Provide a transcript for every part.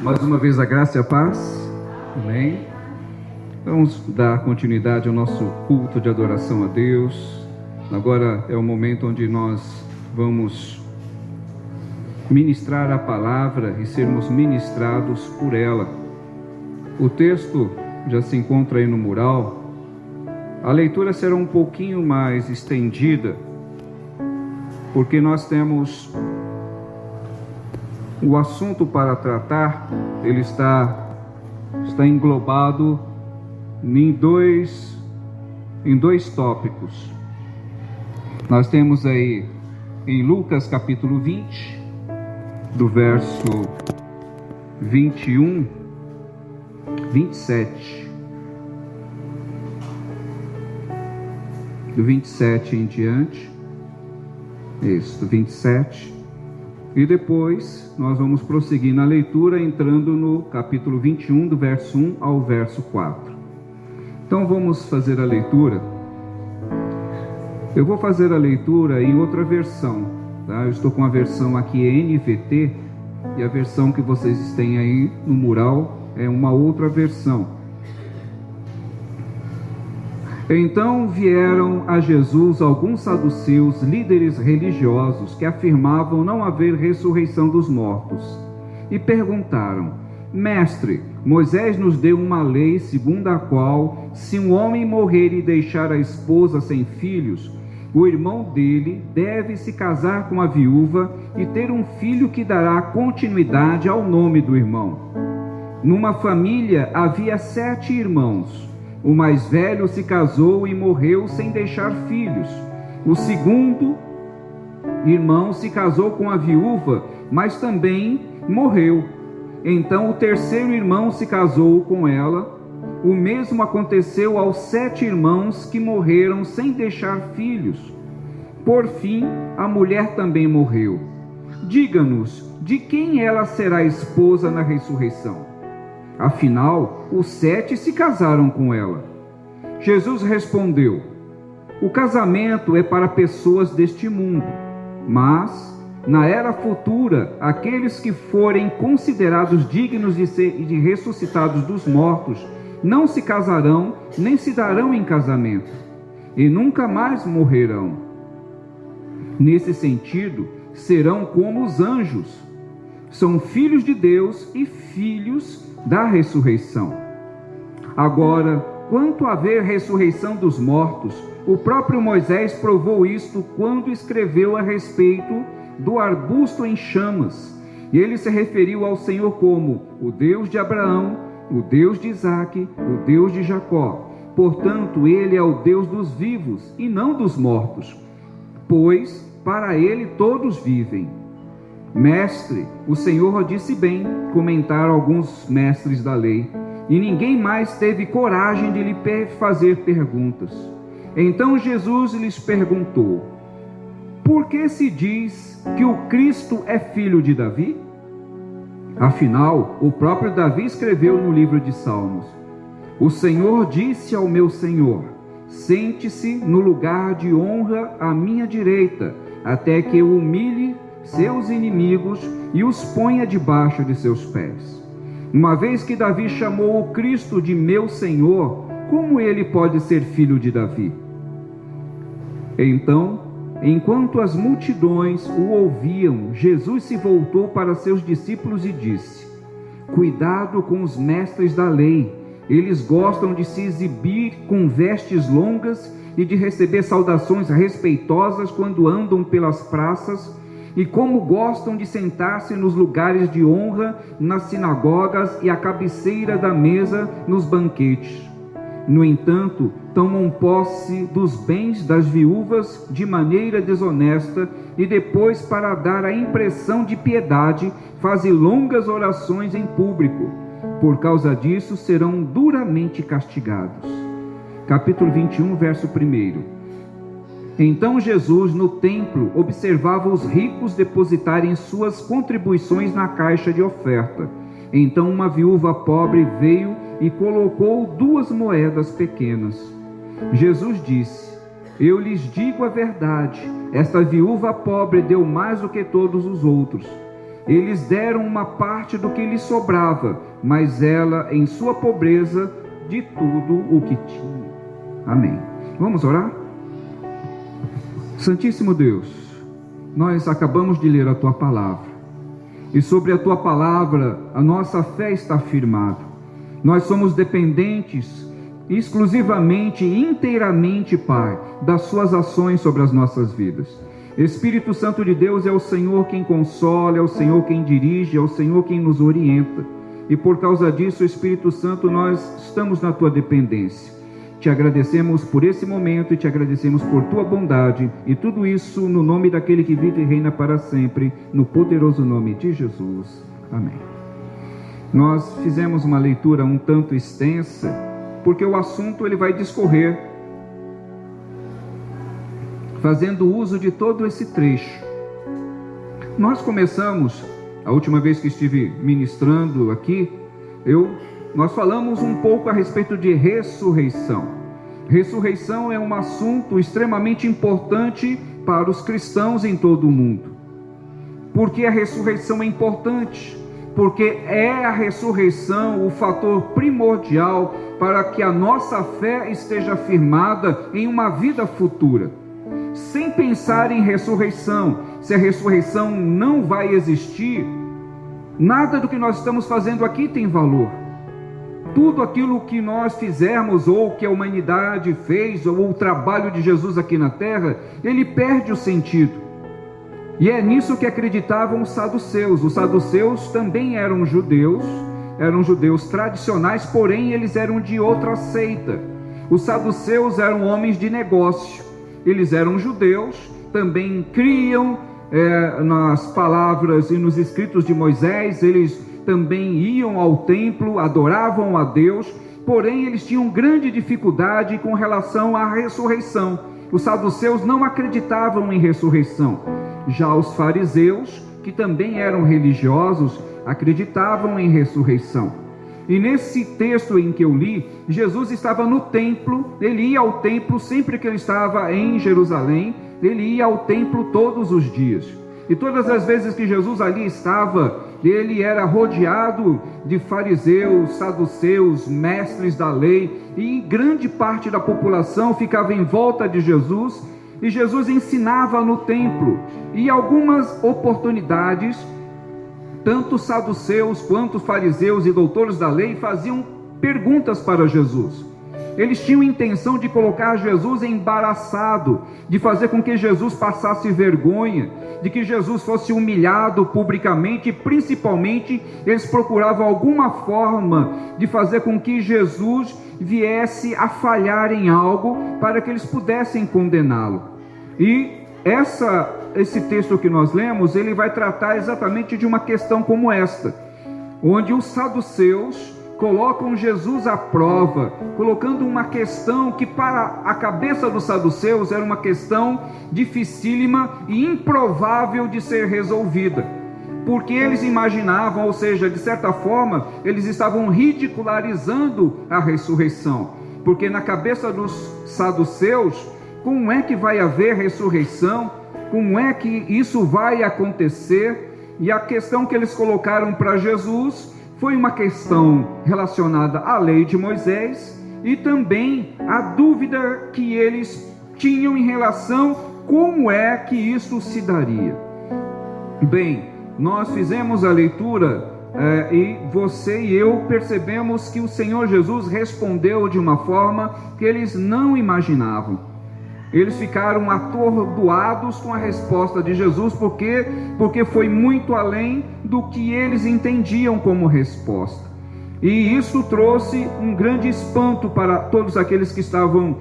Mais uma vez a graça e a paz. Amém. Vamos dar continuidade ao nosso culto de adoração a Deus. Agora é o momento onde nós vamos ministrar a palavra e sermos ministrados por ela. O texto já se encontra aí no mural. A leitura será um pouquinho mais estendida, porque nós temos o assunto para tratar. Ele está englobado em dois tópicos. Nós temos aí em Lucas capítulo 20, do verso 21, 27. Do 27 em diante. Isso, do 27. E depois nós vamos prosseguir na leitura entrando no capítulo 21, do verso 1 ao verso 4. Então vamos fazer a leitura. Eu vou fazer a leitura em outra versão, tá? Eu estou com a versão aqui NVT, e a versão que vocês têm aí no mural é uma outra versão. Então vieram a Jesus alguns saduceus, líderes religiosos, que afirmavam não haver ressurreição dos mortos, e perguntaram: Mestre, Moisés nos deu uma lei segundo a qual, se um homem morrer e deixar a esposa sem filhos, o irmão dele deve se casar com a viúva e ter um filho que dará continuidade ao nome do irmão. Numa família havia 7 irmãos. O mais velho se casou e morreu sem deixar filhos. O segundo irmão se casou com a viúva, mas também morreu. Então o terceiro irmão se casou com ela. O mesmo aconteceu aos 7 irmãos que morreram sem deixar filhos. Por fim, a mulher também morreu. Diga-nos, de quem ela será esposa na ressurreição? Afinal, os 7 se casaram com ela. Jesus respondeu: o casamento é para pessoas deste mundo, mas, na era futura, aqueles que forem considerados dignos de ressuscitados dos mortos, não se casarão, nem se darão em casamento, e nunca mais morrerão. Nesse sentido, serão como os anjos. São filhos de Deus e filhos da ressurreição. Agora, quanto a haver ressurreição dos mortos, o próprio Moisés provou isto quando escreveu a respeito do arbusto em chamas. E ele se referiu ao Senhor como o Deus de Abraão, o Deus de Isaque, o Deus de Jacó. Portanto, ele é o Deus dos vivos e não dos mortos, pois para ele todos vivem. Mestre, o Senhor disse bem, comentaram alguns mestres da lei, e ninguém mais teve coragem de lhe fazer perguntas. Então Jesus lhes perguntou: por que se diz que o Cristo é filho de Davi? Afinal, o próprio Davi escreveu no livro de Salmos: o Senhor disse ao meu Senhor: sente-se no lugar de honra à minha direita, até que eu humilhe seus inimigos e os ponha debaixo de seus pés. Uma vez que Davi chamou o Cristo de meu Senhor, como ele pode ser filho de Davi? Então, enquanto as multidões o ouviam, Jesus se voltou para seus discípulos e disse: cuidado com os mestres da lei. Eles gostam de se exibir com vestes longas e de receber saudações respeitosas quando andam pelas praças, e como gostam de sentar-se nos lugares de honra nas sinagogas e à cabeceira da mesa nos banquetes. No entanto, tomam posse dos bens das viúvas de maneira desonesta e depois, para dar a impressão de piedade, fazem longas orações em público. Por causa disso, serão duramente castigados. Capítulo 21, verso 1. Então Jesus, no templo, observava os ricos depositarem suas contribuições na caixa de oferta. Então uma viúva pobre veio e colocou 2 moedas pequenas. Jesus disse: eu lhes digo a verdade, esta viúva pobre deu mais do que todos os outros, Eles deram uma parte do que lhes sobrava, mas ela, em sua pobreza, de tudo o que tinha. Amém. Vamos orar? Santíssimo Deus, nós acabamos de ler a Tua palavra, e sobre a Tua palavra a nossa fé está firmada. Nós somos dependentes exclusivamente e inteiramente, Pai, das Suas ações sobre as nossas vidas. Espírito Santo de Deus, é o Senhor quem consola, é o Senhor quem dirige, é o Senhor quem nos orienta. E por causa disso, Espírito Santo, nós estamos na Tua dependência. Te agradecemos por esse momento e te agradecemos por Tua bondade. E tudo isso no nome daquele que vive e reina para sempre, no poderoso nome de Jesus. Amém. Nós fizemos uma leitura um tanto extensa, porque o assunto ele vai discorrer, fazendo uso de todo esse trecho. Nós começamos, a última vez que estive ministrando aqui, nós falamos um pouco a respeito de ressurreição. Ressurreição é um assunto extremamente importante para os cristãos em todo o mundo. Por que a ressurreição é importante? Porque é a ressurreição o fator primordial para que a nossa fé esteja firmada em uma vida futura. Sem pensar em ressurreição, se a ressurreição não vai existir, nada do que nós estamos fazendo aqui tem valor. Tudo aquilo que nós fizermos, ou que a humanidade fez, ou o trabalho de Jesus aqui na terra, ele perde o sentido. E é nisso que acreditavam os saduceus. Os saduceus também eram judeus tradicionais, porém eles eram de outra seita. Os saduceus eram homens de negócio. Eles eram judeus, também criam nas palavras e nos escritos de Moisés, eles também iam ao templo, adoravam a Deus, porém eles tinham grande dificuldade com relação à ressurreição. Os saduceus não acreditavam em ressurreição. Já os fariseus, que também eram religiosos, acreditavam em ressurreição. E nesse texto em que eu li, Jesus estava no templo, ele ia ao templo sempre que ele estava em Jerusalém, ele ia ao templo todos os dias. E todas as vezes que Jesus ali estava, ele era rodeado de fariseus, saduceus, mestres da lei, e grande parte da população ficava em volta de Jesus, e Jesus ensinava no templo. E algumas oportunidades, tanto saduceus quanto fariseus e doutores da lei faziam perguntas para Jesus. Eles tinham intenção de colocar Jesus embaraçado, de fazer com que Jesus passasse vergonha, de que Jesus fosse humilhado publicamente, e principalmente eles procuravam alguma forma de fazer com que Jesus viesse a falhar em algo para que eles pudessem condená-lo. E esse texto que nós lemos, ele vai tratar exatamente de uma questão como esta, onde os saduceus colocam Jesus à prova, colocando uma questão que para a cabeça dos saduceus era uma questão dificílima e improvável de ser resolvida, porque eles imaginavam, ou seja, de certa forma, eles estavam ridicularizando a ressurreição, porque na cabeça dos saduceus, como é que vai haver ressurreição? Como é que isso vai acontecer? E a questão que eles colocaram para Jesus foi uma questão relacionada à lei de Moisés e também a dúvida que eles tinham em relação como é que isso se daria. Bem, nós fizemos a leitura e você e eu percebemos que o Senhor Jesus respondeu de uma forma que eles não imaginavam. Eles ficaram atordoados com a resposta de Jesus, porque foi muito além do que eles entendiam como resposta. E isso trouxe um grande espanto para todos aqueles que estavam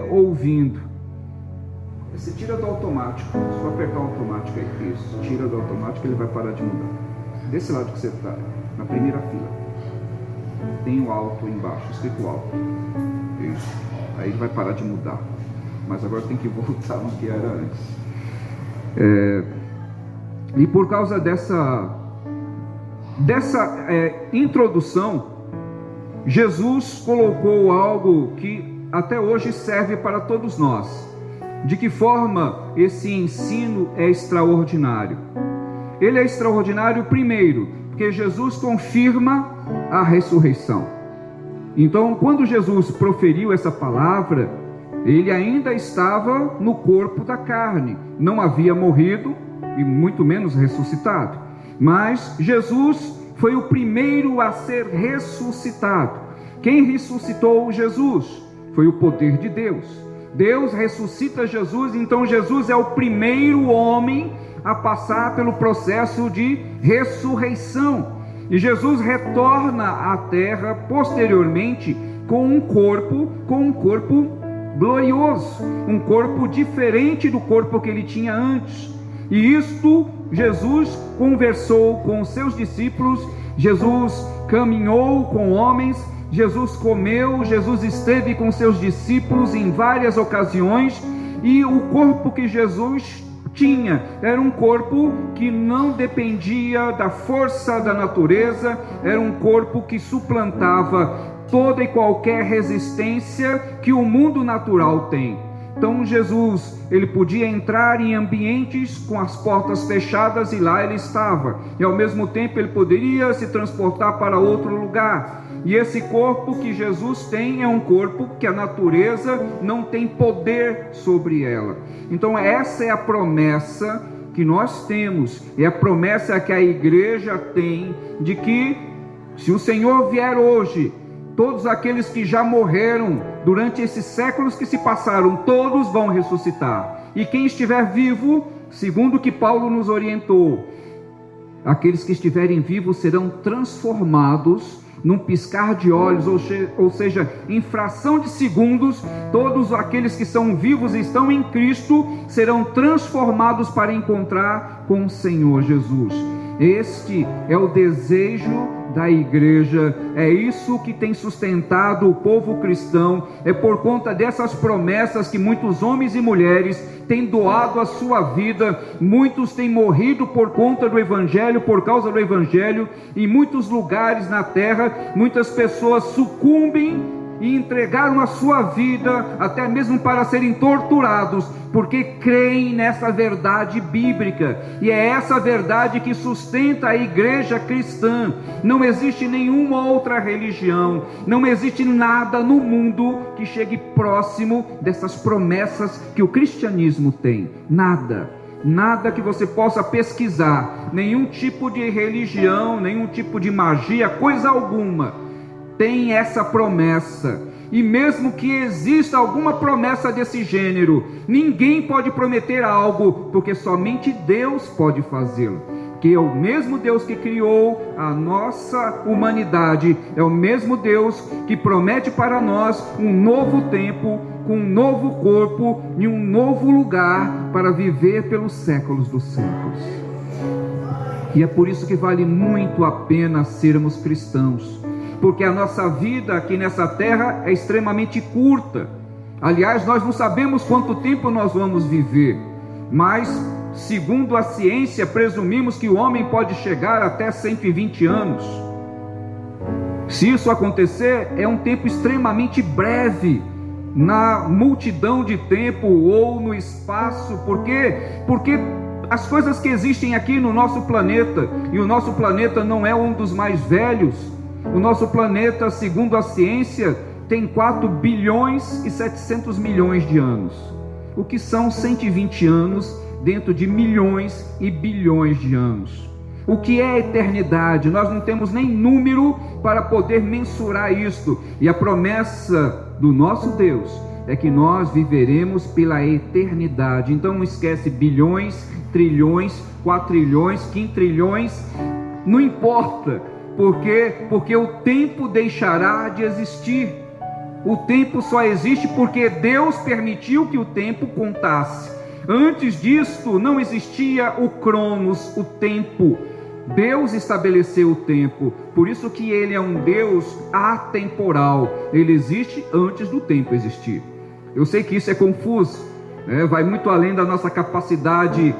ouvindo. Você tira do automático, só apertar o automático aí, isso, tira do automático, ele vai parar de mudar. Desse lado que você está, na primeira fila, tem o alto embaixo, escrito alto, isso, aí ele vai parar de mudar. Mas agora tem que voltar no que era antes. E por causa dessa introdução, Jesus colocou algo que até hoje serve para todos nós. De que forma esse ensino é extraordinário? ele é extraordinário primeiro, porque Jesus confirma a ressurreição. Então, quando Jesus proferiu essa palavra, ele ainda estava no corpo da carne, não havia morrido e muito menos ressuscitado. Mas Jesus foi o primeiro a ser ressuscitado. Quem ressuscitou Jesus? Foi o poder de Deus. Deus ressuscita Jesus, então Jesus é o primeiro homem a passar pelo processo de ressurreição. E Jesus retorna à terra posteriormente com um corpo glorioso, um corpo diferente do corpo que ele tinha antes. E isto Jesus conversou com os seus discípulos, Jesus caminhou com homens, Jesus comeu, Jesus esteve com seus discípulos em várias ocasiões, e o corpo que Jesus tinha era um corpo que não dependia da força da natureza, era um corpo que suplantava toda e qualquer resistência que o mundo natural tem. Então Jesus, ele podia entrar em ambientes com as portas fechadas e lá ele estava, e ao mesmo tempo ele poderia se transportar para outro lugar. E esse corpo que Jesus tem é um corpo que a natureza não tem poder sobre ela. Então essa é a promessa que nós temos, é a promessa que a igreja tem, de que se o Senhor vier hoje, todos aqueles que já morreram durante esses séculos que se passaram, todos vão ressuscitar. E quem estiver vivo, segundo o que Paulo nos orientou, aqueles que estiverem vivos serão transformados num piscar de olhos, ou seja, em fração de segundos, todos aqueles que são vivos e estão em Cristo serão transformados para encontrar com o Senhor Jesus. Este é o desejo da igreja, é isso que tem sustentado o povo cristão. É por conta dessas promessas que muitos homens e mulheres têm doado a sua vida, muitos têm morrido por conta do Evangelho, por causa do Evangelho. Em muitos lugares na terra, muitas pessoas sucumbem e entregaram a sua vida até mesmo para serem torturados, porque creem nessa verdade bíblica, e é essa verdade que sustenta a igreja cristã. Não existe nenhuma outra religião, não existe nada no mundo que chegue próximo dessas promessas que o cristianismo tem. Nada que você possa pesquisar, nenhum tipo de religião, nenhum tipo de magia, coisa alguma tem essa promessa. E mesmo que exista alguma promessa desse gênero, ninguém pode prometer algo, porque somente Deus pode fazê-lo. Que é o mesmo Deus que criou a nossa humanidade, é o mesmo Deus que promete para nós um novo tempo, com um novo corpo e um novo lugar para viver pelos séculos dos séculos. E é por isso que vale muito a pena sermos cristãos, porque a nossa vida aqui nessa terra é extremamente curta. Aliás, nós não sabemos quanto tempo nós vamos viver, mas segundo a ciência, presumimos que o homem pode chegar até 120 anos. Se isso acontecer, é um tempo extremamente breve na multidão de tempo ou no espaço. Por quê? Porque as coisas que existem aqui no nosso planeta, e o nosso planeta não é um dos mais velhos, o nosso planeta, segundo a ciência, tem 4 bilhões e 700 milhões de anos. O que são 120 anos dentro de milhões e bilhões de anos? O que é a eternidade? Nós não temos nem número para poder mensurar isto. E a promessa do nosso Deus é que nós viveremos pela eternidade. Então não esquece bilhões, trilhões, quatrilhões, quintrilhões, não importa. Por quê? Porque o tempo deixará de existir. O tempo só existe porque Deus permitiu que o tempo contasse. Antes disso não existia o cronos, o tempo. Deus estabeleceu o tempo. Por isso que Ele é um Deus atemporal. Ele existe antes do tempo existir. Eu sei que isso é confuso, né? Vai muito além da nossa capacidade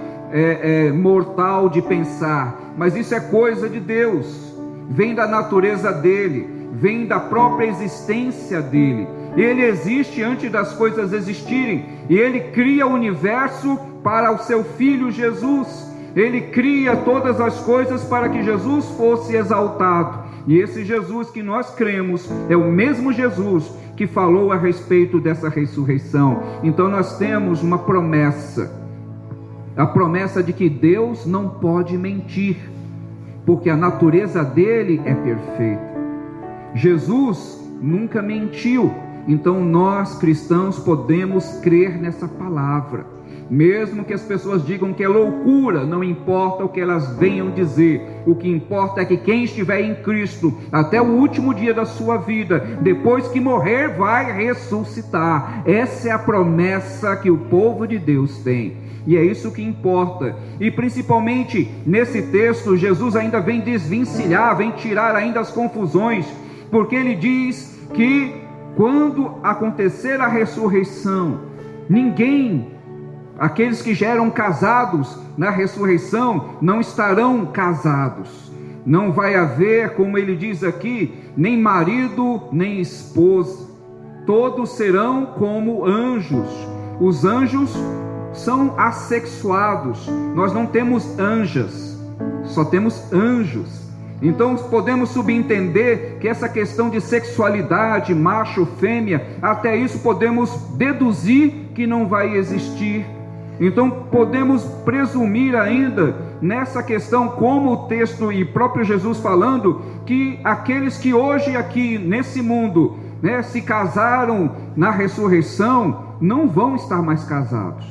mortal de pensar. Mas isso é coisa de Deus. Vem da natureza dele, vem da própria existência dele. Ele existe antes das coisas existirem, e ele cria o universo para o seu Filho Jesus. Ele cria todas as coisas para que Jesus fosse exaltado. E esse Jesus que nós cremos é o mesmo Jesus que falou a respeito dessa ressurreição. Então nós temos uma promessa, a promessa de que Deus não pode mentir, porque a natureza dele é perfeita. Jesus nunca mentiu. Então nós cristãos podemos crer nessa palavra, mesmo que as pessoas digam que é loucura. Não importa o que elas venham dizer, o que importa é que quem estiver em Cristo até o último dia da sua vida, depois que morrer, vai ressuscitar. Essa é a promessa que o povo de Deus tem, e é isso que importa. E principalmente nesse texto, Jesus ainda vem desvencilhar, vem tirar ainda as confusões, porque ele diz que quando acontecer a ressurreição, aqueles que já eram casados na ressurreição não estarão casados. Não vai haver, como ele diz aqui, nem marido nem esposa. Todos serão como anjos. Os anjos são assexuados. Nós não temos anjas, só temos anjos. Então podemos subentender que essa questão de sexualidade, macho, fêmea, até isso podemos deduzir que não vai existir. Então podemos presumir ainda nessa questão, como o texto e próprio Jesus falando, que aqueles que hoje aqui nesse mundo, se casaram na ressurreição, não vão estar mais casados.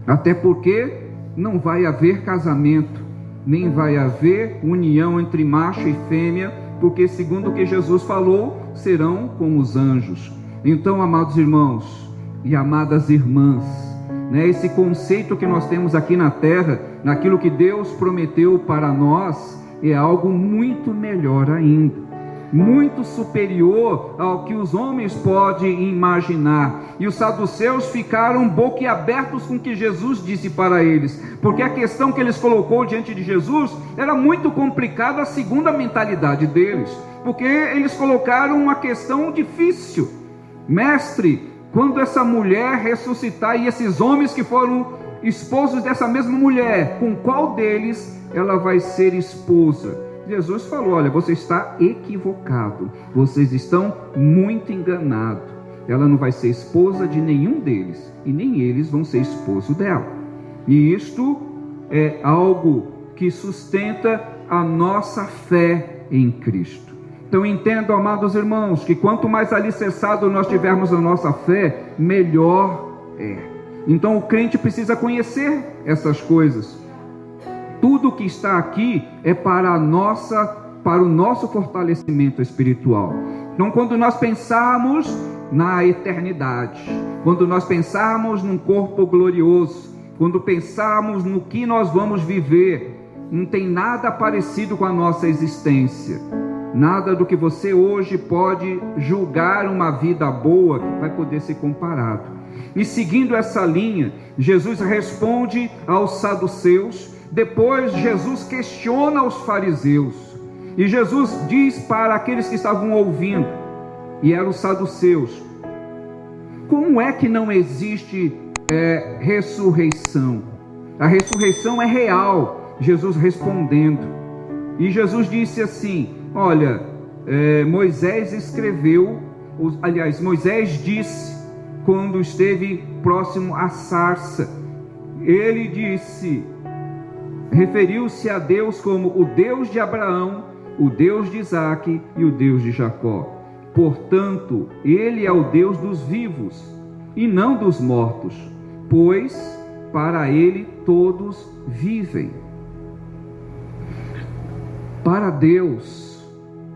Até porque não vai haver casamento, nem vai haver união entre macho e fêmea, porque segundo o que Jesus falou, serão como os anjos. Então, amados irmãos e amadas irmãs, esse conceito que nós temos aqui na terra, naquilo que Deus prometeu para nós, é algo muito melhor ainda, muito superior ao que os homens podem imaginar. E os saduceus ficaram boquiabertos com o que Jesus disse para eles, porque a questão que eles colocou diante de Jesus era muito complicada segundo a mentalidade deles, porque eles colocaram uma questão difícil. Mestre, quando essa mulher ressuscitar, e esses homens que foram esposos dessa mesma mulher, com qual deles ela vai ser esposa? Jesus falou: olha, você está equivocado, vocês estão muito enganados. Ela não vai ser esposa de nenhum deles, e nem eles vão ser esposo dela. E isto é algo que sustenta a nossa fé em Cristo. Então entendam, amados irmãos, que quanto mais alicerçado nós tivermos a nossa fé, melhor é. Então o crente precisa conhecer essas coisas. Tudo que está aqui é para o nosso fortalecimento espiritual. Então, quando nós pensarmos na eternidade, quando nós pensarmos num corpo glorioso, quando pensarmos no que nós vamos viver, não tem nada parecido com a nossa existência. Nada do que você hoje pode julgar uma vida boa vai poder ser comparado. E seguindo essa linha, Jesus responde aos saduceus. Depois Jesus questiona os fariseus, e Jesus diz para aqueles que estavam ouvindo, e eram os saduceus: como é que não existe ressurreição? A ressurreição é real. Jesus respondendo, e Jesus disse assim: olha, Moisés escreveu, Moisés disse, quando esteve próximo à sarça, ele disse, referiu-se a Deus como o Deus de Abraão, o Deus de Isaque e o Deus de Jacó. Portanto, ele é o Deus dos vivos e não dos mortos, pois para ele todos vivem. Para Deus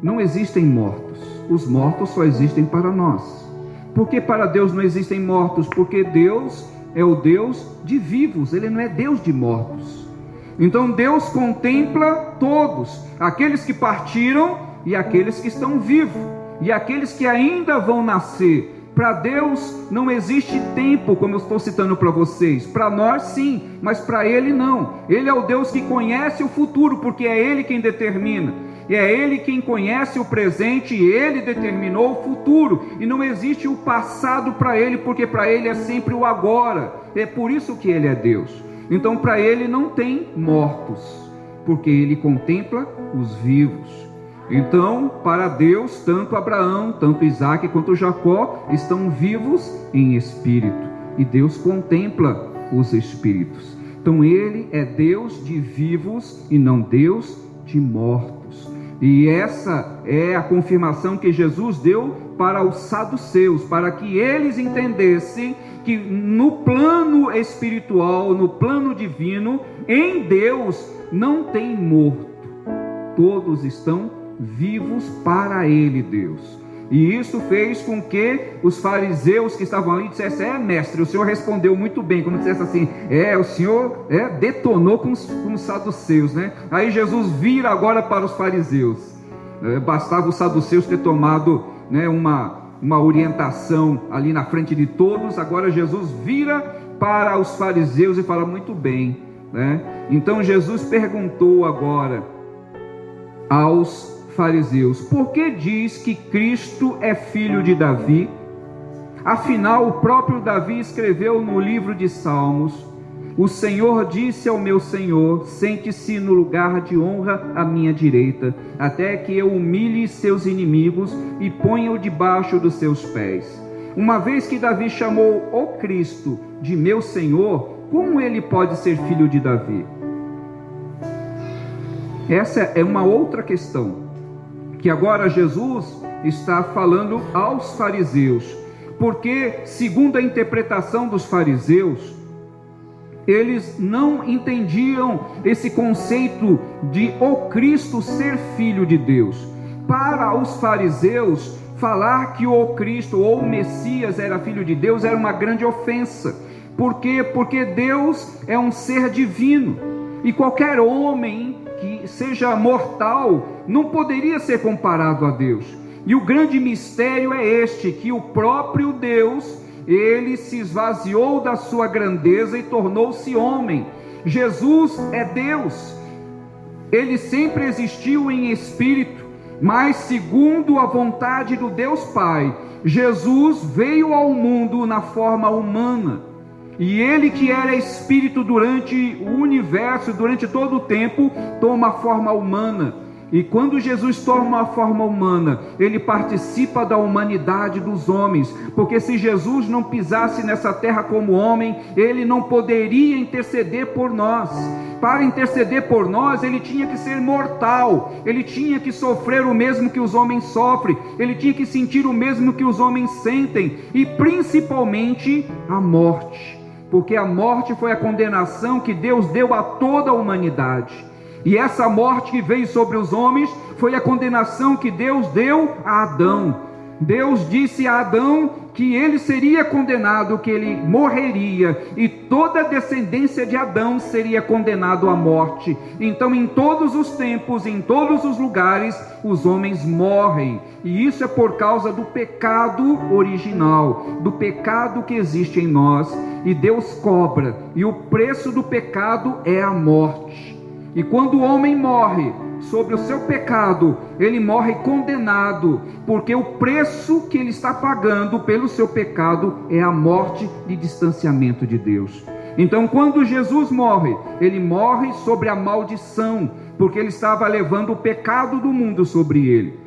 não existem mortos, os mortos só existem para nós. Por que para Deus não existem mortos? Porque Deus é o Deus de vivos, ele não é Deus de mortos. Então Deus contempla todos, aqueles que partiram e aqueles que estão vivos, e aqueles que ainda vão nascer. Para Deus não existe tempo, como eu estou citando para vocês. Para nós sim, mas para Ele não. Ele é o Deus que conhece o futuro, porque é Ele quem determina. E é Ele quem conhece o presente, e Ele determinou o futuro. E não existe o passado para Ele, porque para Ele é sempre o agora. É por isso que Ele é Deus. Então para ele não tem mortos, porque ele contempla os vivos. Então para Deus, tanto Abraão, tanto Isaac quanto Jacó estão vivos em espírito, e Deus contempla os espíritos. Então ele é Deus de vivos e não Deus de mortos. E essa é a confirmação que Jesus deu para os saduceus, para que eles entendessem que no plano espiritual, no plano divino, em Deus não tem morto, todos estão vivos para ele, Deus. E isso fez com que os fariseus que estavam ali dissessem: mestre, o senhor respondeu muito bem. Como dissesse assim: o senhor detonou com os saduceus, né? Aí Jesus vira agora para os fariseus. Bastava os saduceus ter tomado, né, uma orientação ali na frente de todos. Agora Jesus vira para os fariseus e fala: muito bem, né? Então Jesus perguntou agora aos fariseus: por que diz que Cristo é filho de Davi? Afinal, o próprio Davi escreveu no livro de Salmos: o Senhor disse ao meu Senhor: sente-se no lugar de honra à minha direita, até que eu humilhe seus inimigos e ponha-o debaixo dos seus pés. Uma vez que Davi chamou o Cristo de meu Senhor, como ele pode ser filho de Davi? Essa é uma outra questão que agora Jesus está falando aos fariseus, porque segundo a interpretação dos fariseus, eles não entendiam esse conceito de o Cristo ser filho de Deus. Para os fariseus, falar que o Cristo ou o Messias era filho de Deus era uma grande ofensa. Por quê? Porque Deus é um ser divino, e qualquer homem que seja mortal não poderia ser comparado a Deus. E o grande mistério é este, que o próprio Deus, ele se esvaziou da sua grandeza e tornou-se homem. Jesus é Deus, ele sempre existiu em espírito, mas segundo a vontade do Deus Pai, Jesus veio ao mundo na forma humana. E ele, que era espírito durante o universo, durante todo o tempo, toma a forma humana. E quando Jesus toma a forma humana, ele participa da humanidade dos homens, porque se Jesus não pisasse nessa terra como homem, ele não poderia interceder por nós. Para interceder por nós, ele tinha que ser mortal, ele tinha que sofrer o mesmo que os homens sofrem, ele tinha que sentir o mesmo que os homens sentem, e principalmente a morte, porque a morte foi a condenação que Deus deu a toda a humanidade. E essa morte que veio sobre os homens foi a condenação que Deus deu a Adão. Deus disse a Adão que ele seria condenado, que ele morreria, e toda a descendência de Adão seria condenado à morte. Então, em todos os tempos, em todos os lugares, os homens morrem. E isso é por causa do pecado original, do pecado que existe em nós. E Deus cobra, e o preço do pecado é a morte. E quando o homem morre sobre o seu pecado, ele morre condenado, porque o preço que ele está pagando pelo seu pecado é a morte de distanciamento de Deus. Então, quando Jesus morre, ele morre sobre a maldição, porque ele estava levando o pecado do mundo sobre ele.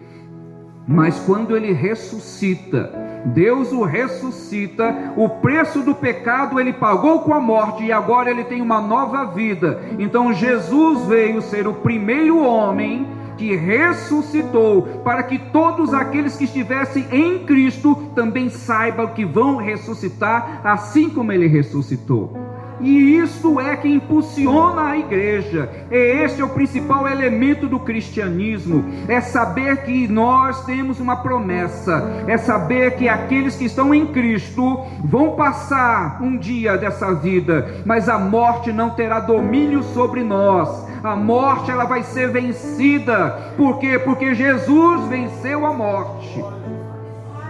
Mas quando ele ressuscita, Deus o ressuscita, o preço do pecado ele pagou com a morte, e agora ele tem uma nova vida. Então Jesus veio ser o primeiro homem que ressuscitou, para que todos aqueles que estivessem em Cristo também saibam que vão ressuscitar, assim como ele ressuscitou. E isso é que impulsiona a igreja. Este é o principal elemento do cristianismo. É saber que nós temos uma promessa. É saber que aqueles que estão em Cristo vão passar um dia dessa vida, mas a morte não terá domínio sobre nós. A morte, ela vai ser vencida. Por quê? Porque Jesus venceu a morte.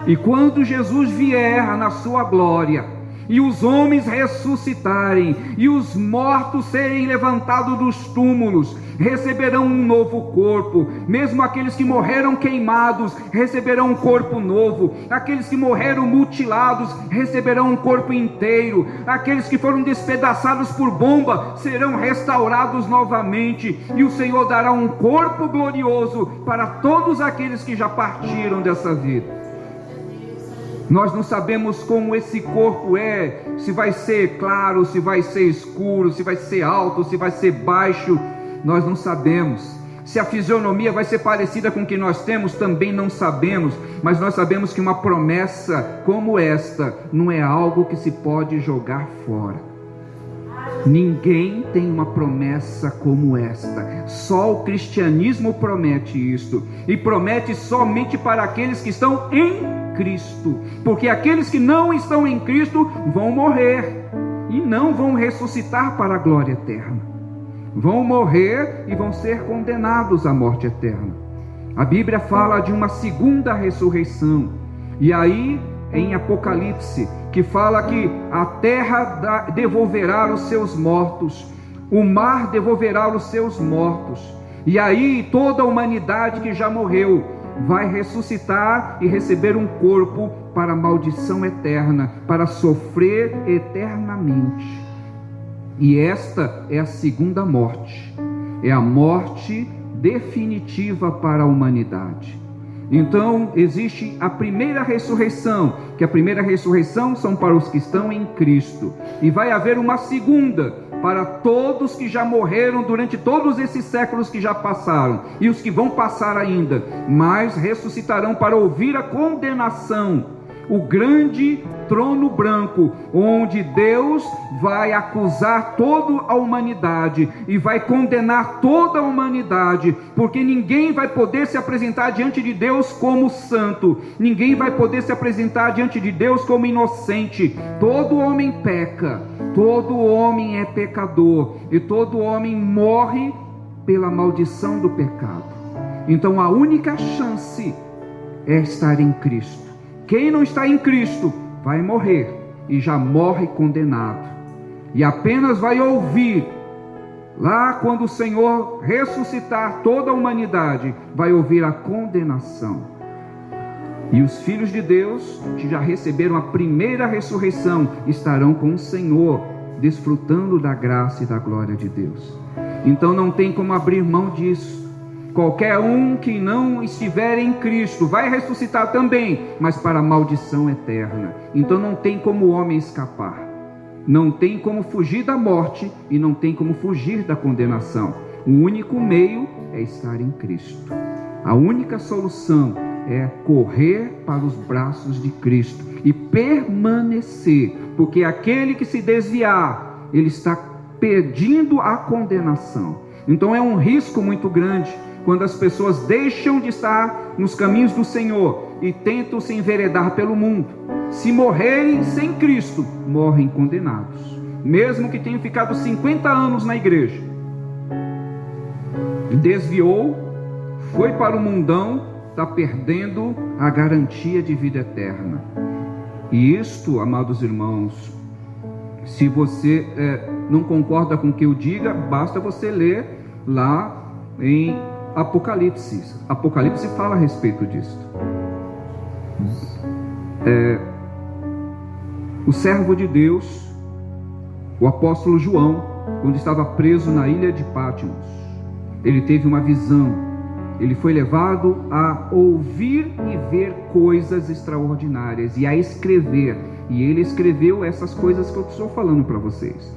E quando Jesus vier na sua glória, e os homens ressuscitarem, e os mortos serem levantados dos túmulos, receberão um novo corpo. Mesmo aqueles que morreram queimados receberão um corpo novo. Aqueles que morreram mutilados receberão um corpo inteiro. Aqueles que foram despedaçados por bomba serão restaurados novamente, e o Senhor dará um corpo glorioso para todos aqueles que já partiram dessa vida. Nós não sabemos como esse corpo é, se vai ser claro, se vai ser escuro, se vai ser alto, se vai ser baixo. Nós não sabemos. Se a fisionomia vai ser parecida com o que nós temos, também não sabemos. Mas nós sabemos que uma promessa como esta não é algo que se pode jogar fora. Ninguém tem uma promessa como esta. Só o cristianismo promete isto, e promete somente para aqueles que estão em Cristo, porque aqueles que não estão em Cristo vão morrer e não vão ressuscitar para a glória eterna. Vão morrer e vão ser condenados à morte eterna. A Bíblia fala de uma segunda ressurreição, e aí em Apocalipse, que fala que a terra devolverá os seus mortos, o mar devolverá os seus mortos, e aí toda a humanidade que já morreu vai ressuscitar e receber um corpo para a maldição eterna, para sofrer eternamente. E esta é a segunda morte, é a morte definitiva para a humanidade. Então existe a primeira ressurreição, que a primeira ressurreição são para os que estão em Cristo, e vai haver uma segunda para todos que já morreram durante todos esses séculos que já passaram, e os que vão passar ainda, mas ressuscitarão para ouvir a condenação, o grande trono branco, onde Deus vai acusar toda a humanidade e vai condenar toda a humanidade, porque ninguém vai poder se apresentar diante de Deus como santo, ninguém vai poder se apresentar diante de Deus como inocente. Todo homem peca, todo homem é pecador, e todo homem morre pela maldição do pecado. Então a única chance é estar em Cristo. Quem não está em Cristo vai morrer, e já morre condenado, e apenas vai ouvir, lá quando o Senhor ressuscitar toda a humanidade, vai ouvir a condenação. E os filhos de Deus, que já receberam a primeira ressurreição, estarão com o Senhor, desfrutando da graça e da glória de Deus. Então não tem como abrir mão disso. Qualquer um que não estiver em Cristo vai ressuscitar também, mas para a maldição eterna. Então não tem como o homem escapar, não tem como fugir da morte, e não tem como fugir da condenação. O único meio é estar em Cristo. A única solução é correr para os braços de Cristo e permanecer, porque aquele que se desviar, ele está pedindo a condenação. Então é um risco muito grande quando as pessoas deixam de estar nos caminhos do Senhor e tentam se enveredar pelo mundo. Se morrerem sem Cristo, morrem condenados, mesmo que tenham ficado 50 anos na igreja. Desviou, foi para o mundão, está perdendo a garantia de vida eterna. E isto, amados irmãos, se você não concorda com o que eu diga, basta você ler lá em Apocalipse. Apocalipse fala a respeito disso. O servo de Deus, o apóstolo João, quando estava preso na ilha de Patmos, ele teve uma visão. Ele foi levado a ouvir e ver coisas extraordinárias e a escrever. E ele escreveu essas coisas que eu estou falando para vocês.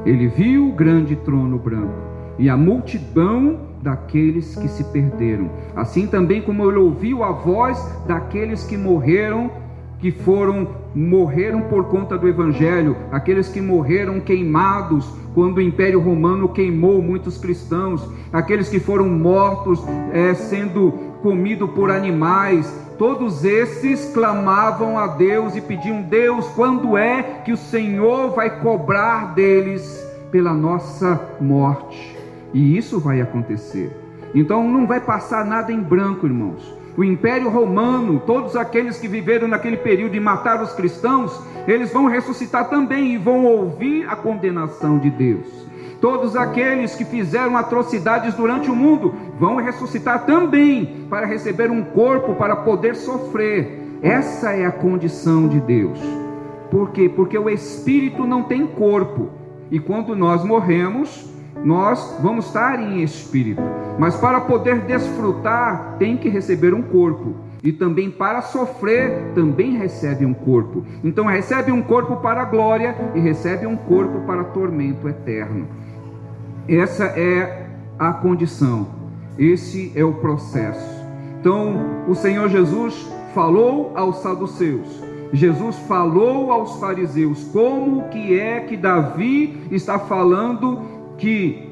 Ele viu o grande trono branco e a multidão daqueles que se perderam, assim também como ele ouviu a voz daqueles que morreram por conta do Evangelho, aqueles que morreram queimados quando o Império Romano queimou muitos cristãos, aqueles que foram mortos sendo comidos por animais. Todos esses clamavam a Deus e pediam: Deus, quando é que o Senhor vai cobrar deles pela nossa morte? E isso vai acontecer. Então não vai passar nada em branco, irmãos. O Império Romano, todos aqueles que viveram naquele período e mataram os cristãos, eles vão ressuscitar também e vão ouvir a condenação de Deus. Todos aqueles que fizeram atrocidades durante o mundo vão ressuscitar também para receber um corpo para poder sofrer. Essa é a condição de Deus. Por quê? Porque o Espírito não tem corpo. E quando nós morremos, nós vamos estar em espírito, mas para poder desfrutar tem que receber um corpo, e também para sofrer também recebe um corpo. Então recebe um corpo para a glória e recebe um corpo para tormento eterno. Essa é a condição, esse é o processo. Então o Senhor Jesus falou aos saduceus, Jesus falou aos fariseus. Como que é que Davi está falando que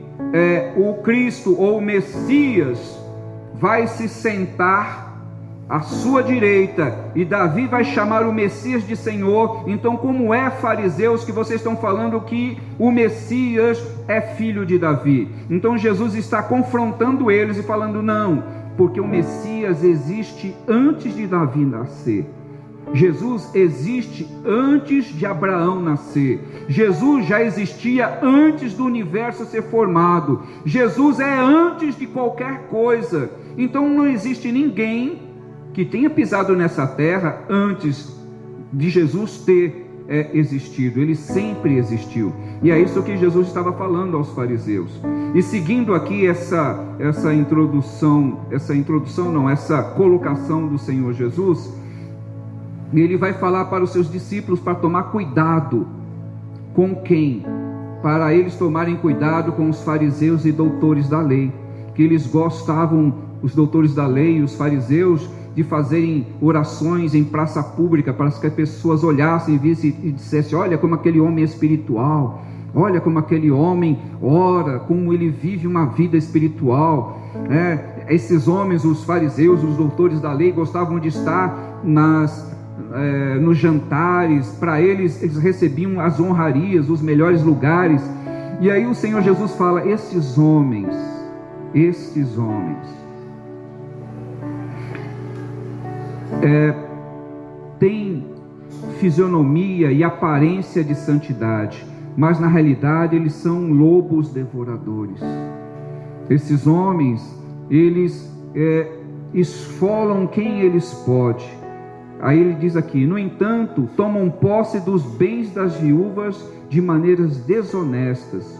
o Cristo ou o Messias vai se sentar à sua direita e Davi vai chamar o Messias de Senhor? Então como é, fariseus, que vocês estão falando que o Messias é filho de Davi? Então Jesus está confrontando eles e falando: não, porque o Messias existe antes de Davi nascer. Jesus existe antes de Abraão nascer. Jesus já existia antes do universo ser formado. Jesus é antes de qualquer coisa. Então não existe ninguém que tenha pisado nessa terra antes de Jesus ter existido. Ele sempre existiu. E é isso que Jesus estava falando aos fariseus. E seguindo aqui essa colocação do Senhor Jesus, ele vai falar para os seus discípulos para tomar cuidado com quem? Para eles tomarem cuidado com os fariseus e doutores da lei, que eles gostavam, os doutores da lei e os fariseus, de fazerem orações em praça pública, para que as pessoas olhassem e vissem e dissessem: olha como aquele homem é espiritual, olha como aquele homem ora, como ele vive uma vida espiritual. Esses homens, os fariseus, os doutores da lei, gostavam de estar nos jantares. Para eles recebiam as honrarias, os melhores lugares. E aí o Senhor Jesus fala: esses homens têm fisionomia e aparência de santidade, mas na realidade eles são lobos devoradores. Esses homens, eles esfolam quem eles podem. Aí ele diz aqui: no entanto, tomam posse dos bens das viúvas de maneiras desonestas.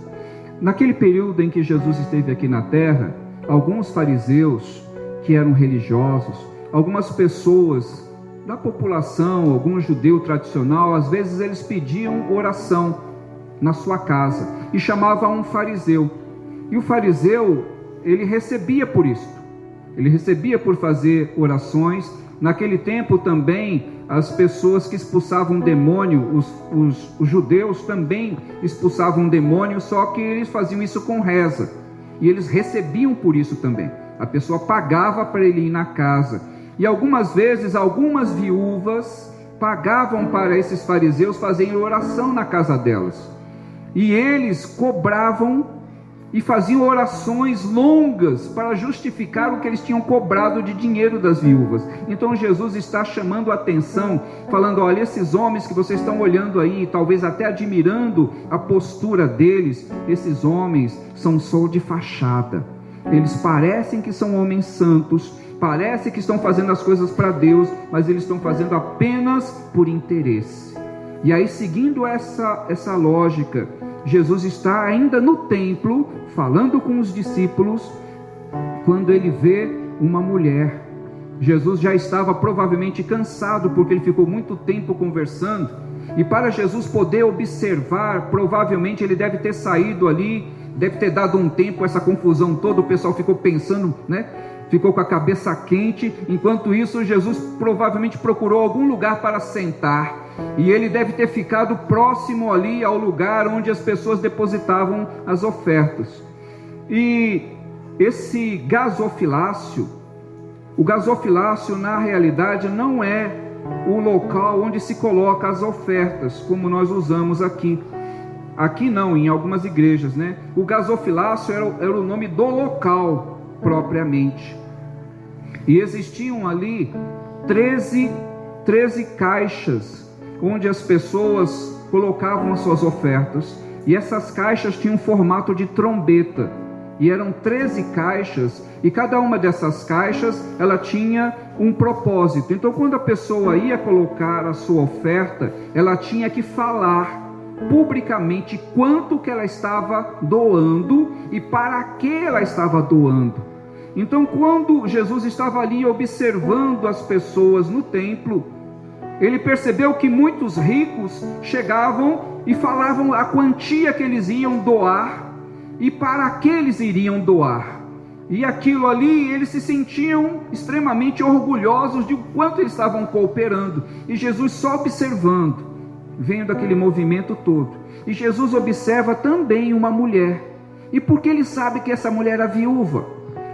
Naquele período em que Jesus esteve aqui na terra, alguns fariseus que eram religiosos, algumas pessoas da população, algum judeu tradicional, às vezes eles pediam oração na sua casa e chamavam um fariseu. E o fariseu, ele recebia por isso. Ele recebia por fazer orações. Naquele tempo também, as pessoas que expulsavam demônio, os judeus também expulsavam demônio, só que eles faziam isso com reza. E eles recebiam por isso também. A pessoa pagava para ele ir na casa. E algumas vezes, algumas viúvas pagavam para esses fariseus fazerem oração na casa delas. E eles cobravam e faziam orações longas para justificar o que eles tinham cobrado de dinheiro das viúvas. Então Jesus está chamando a atenção, falando: olha, esses homens que vocês estão olhando aí, talvez até admirando a postura deles, esses homens são só de fachada. Eles parecem que são homens santos, parece que estão fazendo as coisas para Deus, mas eles estão fazendo apenas por interesse. E aí, seguindo essa lógica, Jesus está ainda no templo, falando com os discípulos, quando ele vê uma mulher. Jesus já estava provavelmente cansado, porque ele ficou muito tempo conversando, e para Jesus poder observar, provavelmente ele deve ter saído ali, deve ter dado um tempo, essa confusão toda, o pessoal ficou pensando, ficou com a cabeça quente. Enquanto isso, Jesus provavelmente procurou algum lugar para sentar, e ele deve ter ficado próximo ali ao lugar onde as pessoas depositavam as ofertas. E esse gasofilácio, o gasofilácio na realidade não é o local onde se coloca as ofertas, como nós usamos aqui. Aqui não, em algumas igrejas, O gasofilácio era o nome do local propriamente. E existiam ali 13 caixas, onde as pessoas colocavam as suas ofertas, e essas caixas tinham formato de trombeta, e eram 13 caixas, e cada uma dessas caixas, ela tinha um propósito. Então, quando a pessoa ia colocar a sua oferta, ela tinha que falar publicamente quanto que ela estava doando e para que ela estava doando. Então, quando Jesus estava ali observando as pessoas no templo, ele percebeu que muitos ricos chegavam e falavam a quantia que eles iam doar e para que eles iriam doar. E aquilo ali, eles se sentiam extremamente orgulhosos de quanto eles estavam cooperando. E Jesus só observando, vendo aquele movimento todo. E Jesus observa também uma mulher. E por que ele sabe que essa mulher era viúva?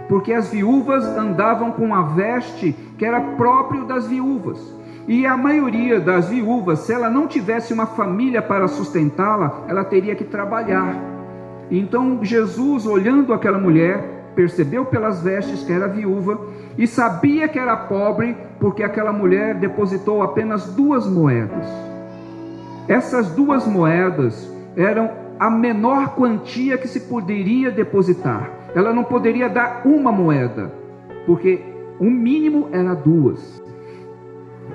Porque as viúvas andavam com a veste que era próprio das viúvas. E a maioria das viúvas, se ela não tivesse uma família para sustentá-la, ela teria que trabalhar. Então Jesus, olhando aquela mulher, percebeu pelas vestes que era viúva e sabia que era pobre, porque aquela mulher depositou apenas 2 moedas. Essas 2 moedas eram a menor quantia que se poderia depositar. Ela não poderia dar uma moeda, porque o mínimo era 2.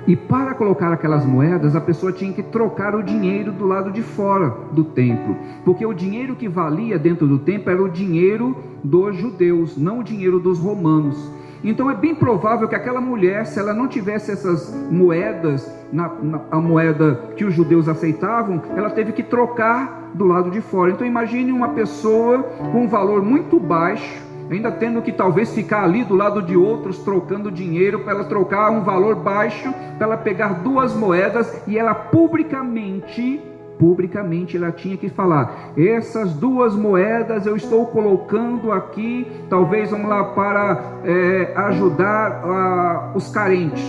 E para colocar aquelas moedas, a pessoa tinha que trocar o dinheiro do lado de fora do templo, porque o dinheiro que valia dentro do templo era o dinheiro dos judeus, não o dinheiro dos romanos. Então é bem provável que aquela mulher, se ela não tivesse essas moedas, a moeda que os judeus aceitavam, ela teve que trocar do lado de fora. Então imagine uma pessoa com um valor muito baixo, ainda tendo que talvez ficar ali do lado de outros, trocando dinheiro, para ela trocar um valor baixo, para ela pegar 2 moedas, e ela publicamente ela tinha que falar: essas 2 moedas eu estou colocando aqui, talvez, vamos lá, para ajudar os carentes,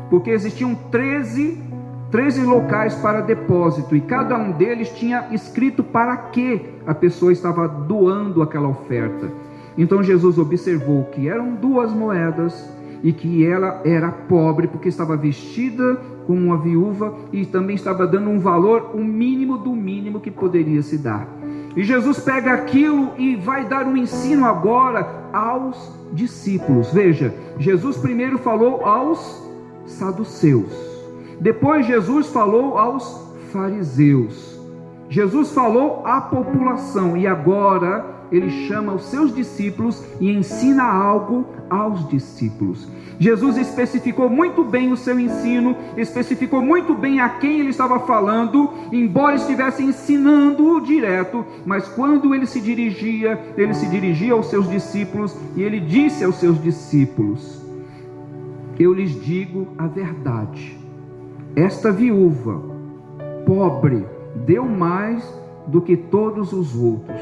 porque existiam 13 locais para depósito, e cada um deles tinha escrito para que a pessoa estava doando aquela oferta. Então Jesus observou que eram 2 moedas e que ela era pobre, porque estava vestida como uma viúva e também estava dando um valor, o mínimo do mínimo que poderia se dar. E Jesus pega aquilo e vai dar um ensino agora aos discípulos. Veja, Jesus primeiro falou aos saduceus, depois Jesus falou aos fariseus, Jesus falou à população, e agora ele chama os seus discípulos e ensina algo aos discípulos. Jesus especificou muito bem o seu ensino, especificou muito bem a quem ele estava falando, embora estivesse ensinando direto, mas quando ele se dirigia aos seus discípulos, e ele disse aos seus discípulos: eu lhes digo a verdade, esta viúva pobre deu mais do que todos os outros.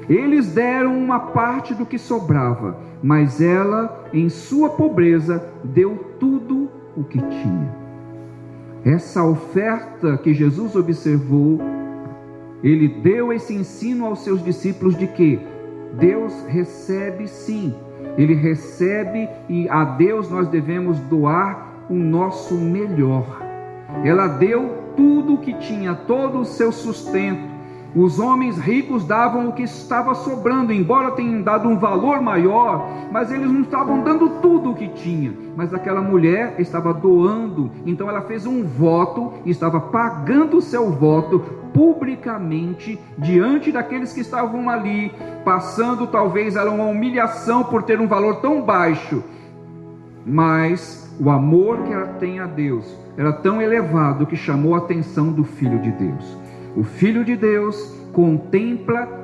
Eles deram uma parte do que sobrava, mas ela, em sua pobreza, deu tudo o que tinha. Essa oferta que Jesus observou, ele deu esse ensino aos seus discípulos de que Deus recebe sim, ele recebe, e a Deus nós devemos doar o nosso melhor. Ela deu tudo o que tinha, todo o seu sustento. Os homens ricos davam o que estava sobrando, embora tenham dado um valor maior, mas eles não estavam dando tudo o que tinha. Mas aquela mulher estava doando, então ela fez um voto, e estava pagando o seu voto publicamente, diante daqueles que estavam ali, passando talvez uma humilhação por ter um valor tão baixo, mas o amor que ela tem a Deus era tão elevado que chamou a atenção do Filho de Deus. O Filho de Deus contempla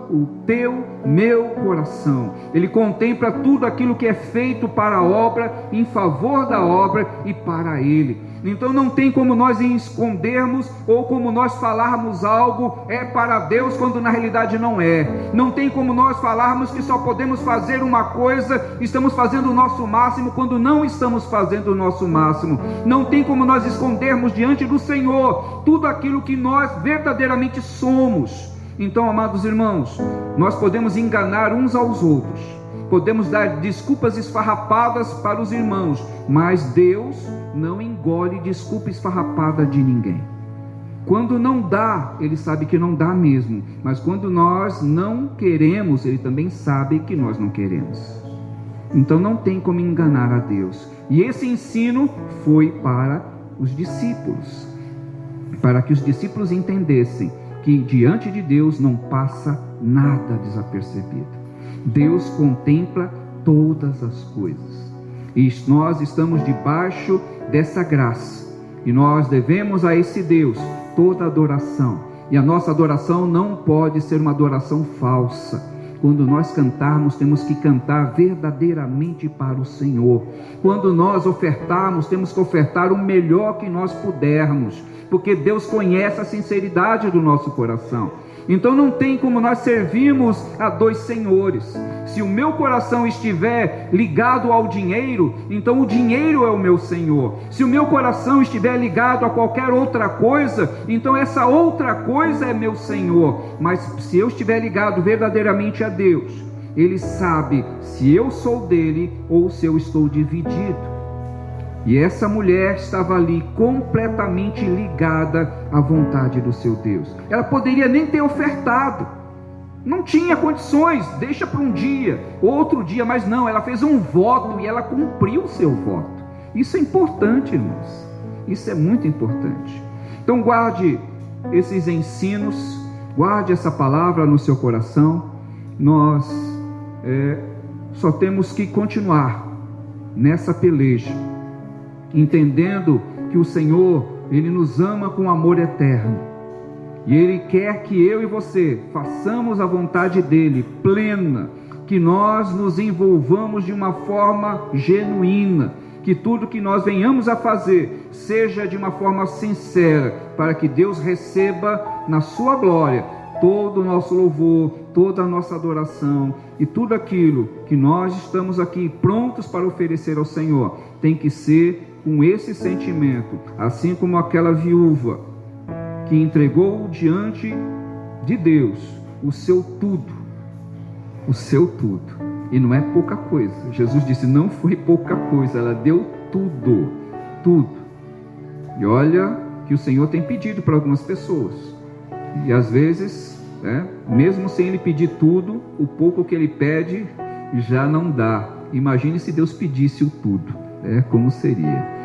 o teu, meu coração. Ele contempla tudo aquilo que é feito para a obra, em favor da obra e para Ele. Então não tem como nós escondermos, ou como nós falarmos algo é para Deus, quando na realidade não é. Não tem como nós falarmos que só podemos fazer uma coisa, estamos fazendo o nosso máximo, quando não estamos fazendo o nosso máximo. Não tem como nós escondermos diante do Senhor tudo aquilo que nós verdadeiramente somos. Então, amados irmãos, nós podemos enganar uns aos outros, podemos dar desculpas esfarrapadas para os irmãos, mas Deus não engole desculpa esfarrapada de ninguém. Quando não dá, Ele sabe que não dá mesmo, mas quando nós não queremos, Ele também sabe que nós não queremos. Então não tem como enganar a Deus. E esse ensino foi para os discípulos, para que os discípulos entendessem que diante de Deus não passa nada desapercebido. Deus contempla todas as coisas, e nós estamos debaixo dessa graça, e nós devemos a esse Deus toda adoração, e a nossa adoração não pode ser uma adoração falsa. Quando nós cantarmos, temos que cantar verdadeiramente para o Senhor. Quando nós ofertarmos, temos que ofertar o melhor que nós pudermos, porque Deus conhece a sinceridade do nosso coração. Então não tem como nós servirmos a dois senhores. Se o meu coração estiver ligado ao dinheiro, então o dinheiro é o meu senhor. Se o meu coração estiver ligado a qualquer outra coisa, então essa outra coisa é meu senhor. Mas se eu estiver ligado verdadeiramente a Deus, Ele sabe se eu sou dele ou se eu estou dividido. E essa mulher estava ali completamente ligada à vontade do seu Deus. Ela poderia nem ter ofertado, não tinha condições, deixa para um dia, outro dia, mas não, ela fez um voto e ela cumpriu o seu voto. Isso é importante, irmãos, isso é muito importante. Então guarde esses ensinos, guarde essa palavra no seu coração. Nós só temos que continuar nessa peleja, entendendo que o Senhor, Ele nos ama com amor eterno, e Ele quer que eu e você façamos a vontade dEle plena, que nós nos envolvamos de uma forma genuína, que tudo que nós venhamos a fazer seja de uma forma sincera, para que Deus receba na sua glória todo o nosso louvor, toda a nossa adoração, e tudo aquilo que nós estamos aqui prontos para oferecer ao Senhor, tem que ser com esse sentimento, assim como aquela viúva que entregou diante de Deus o seu tudo, e não é pouca coisa. Jesus disse, não foi pouca coisa, ela deu tudo. E olha que o Senhor tem pedido para algumas pessoas, e às vezes, mesmo sem Ele pedir tudo, o pouco que Ele pede já não dá. Imagine se Deus pedisse o tudo, como seria.